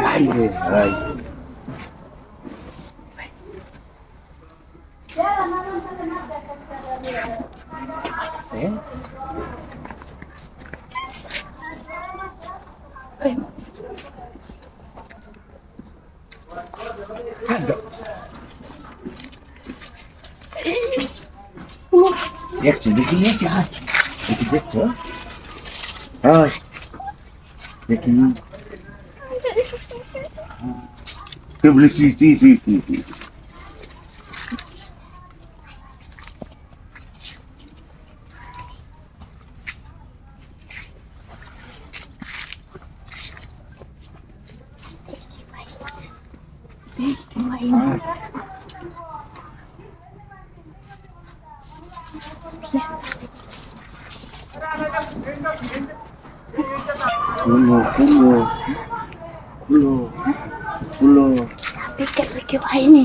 ভাই রে ভাই দেখছি দেখি নিয়েছি হাই দেখি দেখছো হাই দেখি কেবল সি সি সি সি সি খুলো খুলো খুলো খুলো দেখতে কেউ হয়নি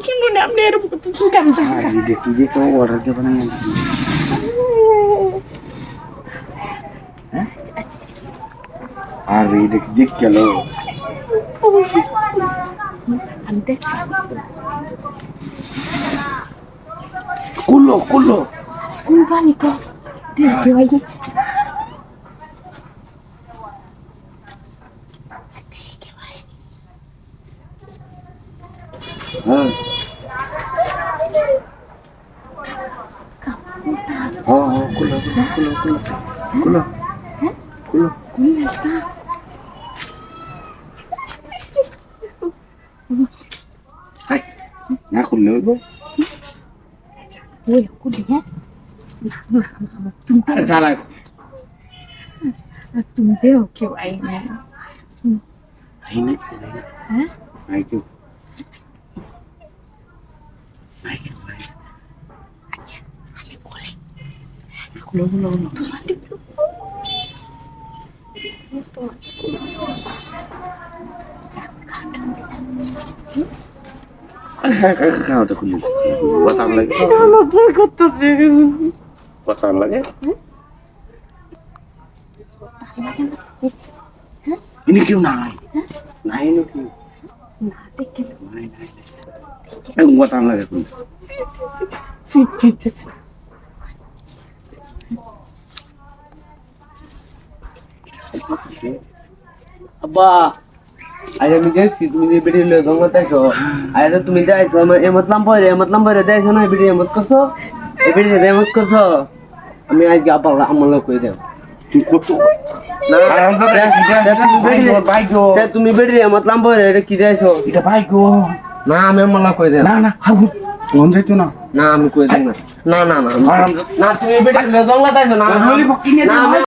কিনুনে আপনি এরকম কিছু কাম জানেন আরে দেখি যে তো অর্ডার কে বানাই আনছি হ্যাঁ আরে দেখি দেখ গেল আনতে খুলো খুলো কুরবানি তো দেখতে হয়নি হ্যাঁ হ্যাঁ খুলো খুলো খুলো খুলো খুলো হাই না খুললে হইব ওই কুড়ি হ্যাঁ তুমি আরে চালা তুমি দেও কেউ আইনি আইনে হ্যাঁ আই তো আচ্ছা আমি কোলে খুলো খুলো তোমার খাওয়াটা খুললে কথা লাগে আমার ভয় করতেছে কথা লাগে ইনি কেউ নাই নাই নো কেউ না দেখে নাই নাই নাই কথা লাগে খুললে চিচিতেছে আব্বা আজ আমি দেখছি তুমি যে বেরিয়ে লো গঙ্গা তাইছো আজ তুমি যাইছো এ মতলাম পরে যাইছো না বেরিয়ে মত করছো এ বেরিয়ে মত করছো আমি আজকে আব্বা আমল করে দেব তুই কত তুমি বেরিয়ে মতলাম পরে এটা কি যাইছো এটা ভাই গো না আমি আমল করে দেব না না হাগু কোন যাইতো না না আমি করে দেব না না না না তুমি বেরিয়ে লো গঙ্গা তাইছো না বলি বকিনে না